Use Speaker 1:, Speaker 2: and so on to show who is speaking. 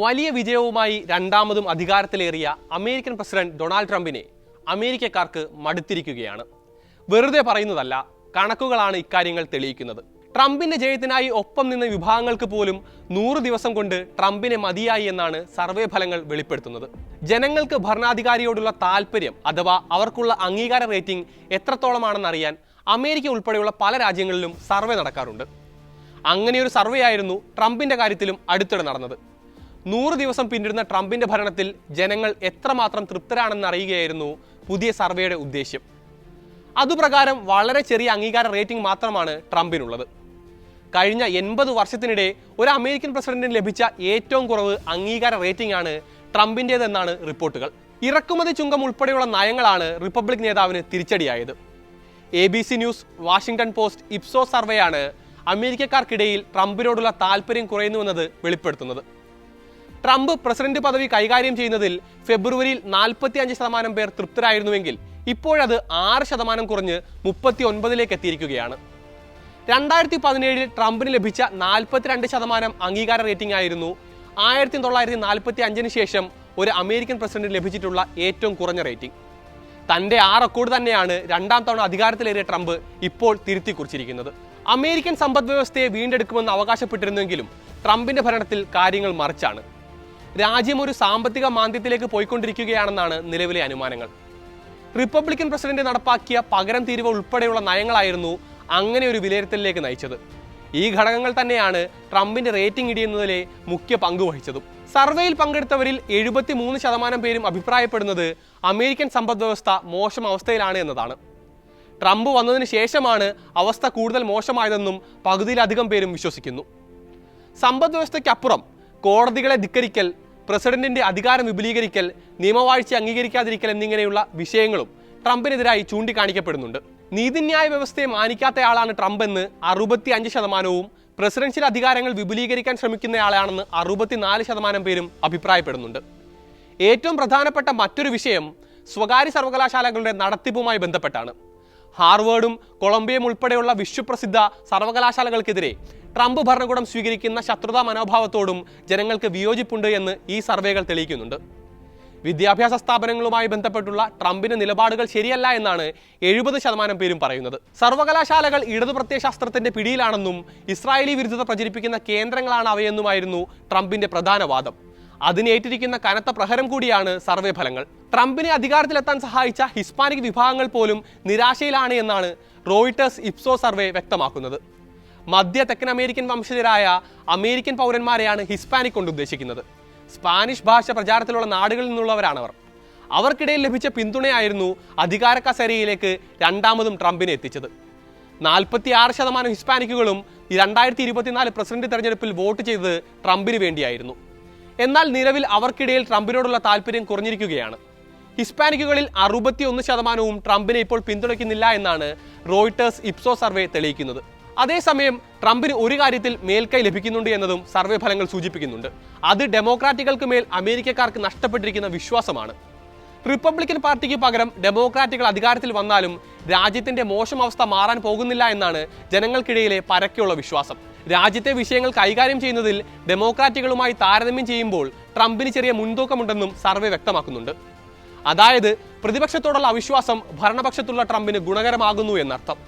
Speaker 1: വലിയ വിജയവുമായി രണ്ടാമതും അധികാരത്തിലേറിയ American president Donald ട്രംപിനെ അമേരിക്കക്കാർക്ക് മടുത്തിരിക്കുകയാണ്. വെറുതെ പറയുന്നതല്ല, കണക്കുകളാണ് ഇക്കാര്യങ്ങൾ തെളിയിക്കുന്നത്. ട്രംപിന്റെ ജയത്തിനായി ഒപ്പം നിന്ന വിഭാഗങ്ങൾക്ക് പോലും 100 ദിവസം കൊണ്ട് ട്രംപിനെ മതിയായി എന്നാണ് സർവേ ഫലങ്ങൾ വെളിപ്പെടുത്തുന്നത്. ജനങ്ങൾക്ക് ഭരണാധികാരിയോടുള്ള താല്പര്യം അഥവാ അവർക്കുള്ള അംഗീകാര റേറ്റിംഗ് എത്രത്തോളമാണെന്നറിയാൻ അമേരിക്ക ഉൾപ്പെടെയുള്ള പല രാജ്യങ്ങളിലും സർവേ നടക്കാറുണ്ട്. അങ്ങനെയൊരു സർവേ ആയിരുന്നു ട്രംപിന്റെ കാര്യത്തിലും അടുത്തിടെ നടന്നത്. 100 ദിവസം പിന്നിടുന്ന ട്രംപിന്റെ ഭരണത്തിൽ ജനങ്ങൾ എത്രമാത്രം തൃപ്തരാണെന്ന് അറിയുകയായിരുന്നു പുതിയ സർവേയുടെ ഉദ്ദേശ്യം. അതുപ്രകാരം വളരെ ചെറിയ അംഗീകാര റേറ്റിംഗ് മാത്രമാണ് ട്രംപിനുള്ളത്. കഴിഞ്ഞ 80 വർഷത്തിനിടെ ഒരു അമേരിക്കൻ പ്രസിഡന്റിന് ലഭിച്ച ഏറ്റവും കുറവ് അംഗീകാര റേറ്റിംഗ് ആണ് ട്രംപിൻ്റേതെന്നാണ് റിപ്പോർട്ടുകൾ. ഇറക്കുമതി ചുങ്കം ഉൾപ്പെടെയുള്ള നയങ്ങളാണ് റിപ്പബ്ലിക് നേതാവിന് തിരിച്ചടിയായത്. ABC News, Washington Post, Ipsos സർവേയാണ് അമേരിക്കക്കാർക്കിടയിൽ ട്രംപിനോടുള്ള താല്പര്യം കുറയുന്നുവെന്നത് വെളിപ്പെടുത്തുന്നത്. ട്രംപ് പ്രസിഡന്റ് പദവി കൈകാര്യം ചെയ്യുന്നതിൽ ഫെബ്രുവരിയിൽ 45% പേർ തൃപ്തരായിരുന്നുവെങ്കിൽ ഇപ്പോഴത് 6% കുറഞ്ഞ് 39% എത്തിയിരിക്കുകയാണ്. 2017 ട്രംപിന് ലഭിച്ച 42% അംഗീകാര റേറ്റിംഗ് ആയിരുന്നു 1945 ശേഷം ഒരു അമേരിക്കൻ പ്രസിഡന്റിന് ലഭിച്ചിട്ടുള്ള ഏറ്റവും കുറഞ്ഞ റേറ്റിംഗ്. തന്റെ ആ റെക്കോർഡ് തന്നെയാണ് രണ്ടാം തവണ അധികാരത്തിലേറിയ ട്രംപ് ഇപ്പോൾ തിരുത്തി കുറിച്ചിരിക്കുന്നത്. അമേരിക്കൻ സമ്പദ് വ്യവസ്ഥയെ വീണ്ടെടുക്കുമെന്ന് അവകാശപ്പെട്ടിരുന്നെങ്കിലും ട്രംപിന്റെ ഭരണത്തിൽ കാര്യങ്ങൾ മറിച്ചാണ്. രാജ്യം ഒരു സാമ്പത്തിക മാന്ദ്യത്തിലേക്ക് പോയിക്കൊണ്ടിരിക്കുകയാണെന്നാണ് നിലവിലെ അനുമാനങ്ങൾ. റിപ്പബ്ലിക്കൻ പ്രസിഡന്റ് നടപ്പാക്കിയ പകരം തീരുവ ഉൾപ്പെടെയുള്ള നയങ്ങളായിരുന്നു അങ്ങനെ ഒരു വിലയിരുത്തലിലേക്ക് നയിച്ചത്. ഈ ഘടകങ്ങൾ തന്നെയാണ് ട്രംപിന്റെ റേറ്റിംഗ് ഇടിയുന്നതിലെ മുഖ്യ പങ്ക് വഹിച്ചതും. സർവേയിൽ പങ്കെടുത്തവരിൽ 73% പേരും അഭിപ്രായപ്പെടുന്നത് അമേരിക്കൻ സമ്പദ് വ്യവസ്ഥ മോശം അവസ്ഥയിലാണ് എന്നതാണ്. ട്രംപ് വന്നതിന് ശേഷമാണ് അവസ്ഥ കൂടുതൽ മോശമായതെന്നും പകുതിയിലധികം പേരും വിശ്വസിക്കുന്നു. സമ്പദ് വ്യവസ്ഥയ്ക്കപ്പുറം കോടതികളെ ധിക്കരിക്കൽ, പ്രസിഡന്റിന്റെ അധികാരം വിപുലീകരിക്കൽ, നിയമവാഴ്ച അംഗീകരിക്കാതിരിക്കൽ എന്നിങ്ങനെയുള്ള വിഷയങ്ങളും ട്രംപിനെതിരായി ചൂണ്ടിക്കാണിക്കപ്പെടുന്നുണ്ട്. നീതിന്യായ വ്യവസ്ഥയെ മാനിക്കാത്തയാളാണ് ട്രംപ് എന്ന് 65%, പ്രസിഡൻഷ്യൽ അധികാരങ്ങൾ വിപുലീകരിക്കാൻ ശ്രമിക്കുന്നയാളാണെന്ന് 64% പേരും അഭിപ്രായപ്പെടുന്നുണ്ട്. ഏറ്റവും പ്രധാനപ്പെട്ട മറ്റൊരു വിഷയം സ്വകാര്യ സർവകലാശാലകളുടെ നടത്തിപ്പുമായി ബന്ധപ്പെട്ടാണ്. ഹാർവേർഡും കൊളംബിയയും ഉൾപ്പെടെയുള്ള വിശ്വപ്രസിദ്ധ സർവകലാശാലകൾക്കെതിരെ ട്രംപ് ഭരണകൂടം സ്വീകരിക്കുന്ന ശത്രുതാ മനോഭാവത്തോടും ജനങ്ങൾക്ക് വിയോജിപ്പുണ്ട് എന്ന് ഈ സർവേകൾ തെളിയിക്കുന്നുണ്ട്. വിദ്യാഭ്യാസ സ്ഥാപനങ്ങളുമായി ബന്ധപ്പെട്ടുള്ള ട്രംപിന്റെ നിലപാടുകൾ ശരിയല്ല എന്നാണ് 70% പേരും പറയുന്നത്. സർവകലാശാലകൾ ഇടതു പ്രത്യയശാസ്ത്രത്തിന്റെ പിടിയിലാണെന്നും ഇസ്രായേലി വിരുദ്ധത പ്രചരിപ്പിക്കുന്ന കേന്ദ്രങ്ങളാണ് അവയെന്നുമായിരുന്നു ട്രംപിന്റെ പ്രധാന വാദം. അതിനേറ്റിരിക്കുന്ന കനത്ത പ്രഹരം കൂടിയാണ് സർവേ ഫലങ്ങൾ. ട്രംപിനെ അധികാരത്തിലെത്താൻ സഹായിച്ച ഹിസ്പാനിക് വിഭാഗങ്ങൾ പോലും നിരാശയിലാണ് എന്നാണ് റോയിട്ടേഴ്സ് ഇപ്സോസ് സർവേ വ്യക്തമാക്കുന്നത്. മധ്യ തെക്കൻ അമേരിക്കൻ വംശജരായ അമേരിക്കൻ പൗരന്മാരെയാണ് ഹിസ്പാനിക് കൊണ്ട് ഉദ്ദേശിക്കുന്നത്. സ്പാനിഷ് ഭാഷ പ്രചാരത്തിലുള്ള നാടുകളിൽ നിന്നുള്ളവരാണവർ. അവർക്കിടയിൽ ലഭിച്ച പിന്തുണയായിരുന്നു അധികാര കസേരയിലേക്ക് രണ്ടാമതും ട്രംപിനെ എത്തിച്ചത്. 46% ഹിസ്പാനിക്കുകളും 2024 പ്രസിഡന്റ് തെരഞ്ഞെടുപ്പിൽ വോട്ട് ചെയ്തത് ട്രംപിന് വേണ്ടിയായിരുന്നു. എന്നാൽ നിലവിൽ അവർക്കിടയിൽ ട്രംപിനോടുള്ള താല്പര്യം കുറഞ്ഞിരിക്കുകയാണ്. ഹിസ്പാനിക്കുകളിൽ 61% ട്രംപിനെ ഇപ്പോൾ പിന്തുണയ്ക്കുന്നില്ല എന്നാണ് റോയിട്ടേഴ്സ് ഇപ്സോസ് സർവേ തെളിയിക്കുന്നത്. അതേസമയം ട്രംപിന് ഒരു കാര്യത്തിൽ മേൽക്കൈ ലഭിക്കുന്നുണ്ട് എന്നതും സർവേ ഫലങ്ങൾ സൂചിപ്പിക്കുന്നുണ്ട്. അത് ഡെമോക്രാറ്റുകൾക്ക് മേൽ അമേരിക്കക്കാർക്ക് നഷ്ടപ്പെട്ടിരിക്കുന്ന വിശ്വാസമാണ്. റിപ്പബ്ലിക്കൻ പാർട്ടിക്ക് പകരം ഡെമോക്രാറ്റുകൾ അധികാരത്തിൽ വന്നാലും രാജ്യത്തിന്റെ മോശം അവസ്ഥ മാറാൻ പോകുന്നില്ല എന്നാണ് ജനങ്ങൾക്കിടയിലെ പരക്കെയുള്ള വിശ്വാസം. രാജ്യത്തെ വിഷയങ്ങൾ കൈകാര്യം ചെയ്യുന്നതിൽ ഡെമോക്രാറ്റുകളുമായി താരതമ്യം ചെയ്യുമ്പോൾ ട്രംപിന് ചെറിയ മുൻതൂക്കമുണ്ടെന്നും സർവേ വ്യക്തമാക്കുന്നുണ്ട്. അതായത് പ്രതിപക്ഷത്തോടുള്ള അവിശ്വാസം ഭരണപക്ഷത്തുള്ള ട്രംപിന് ഗുണകരമാകുന്നു എന്നർത്ഥം.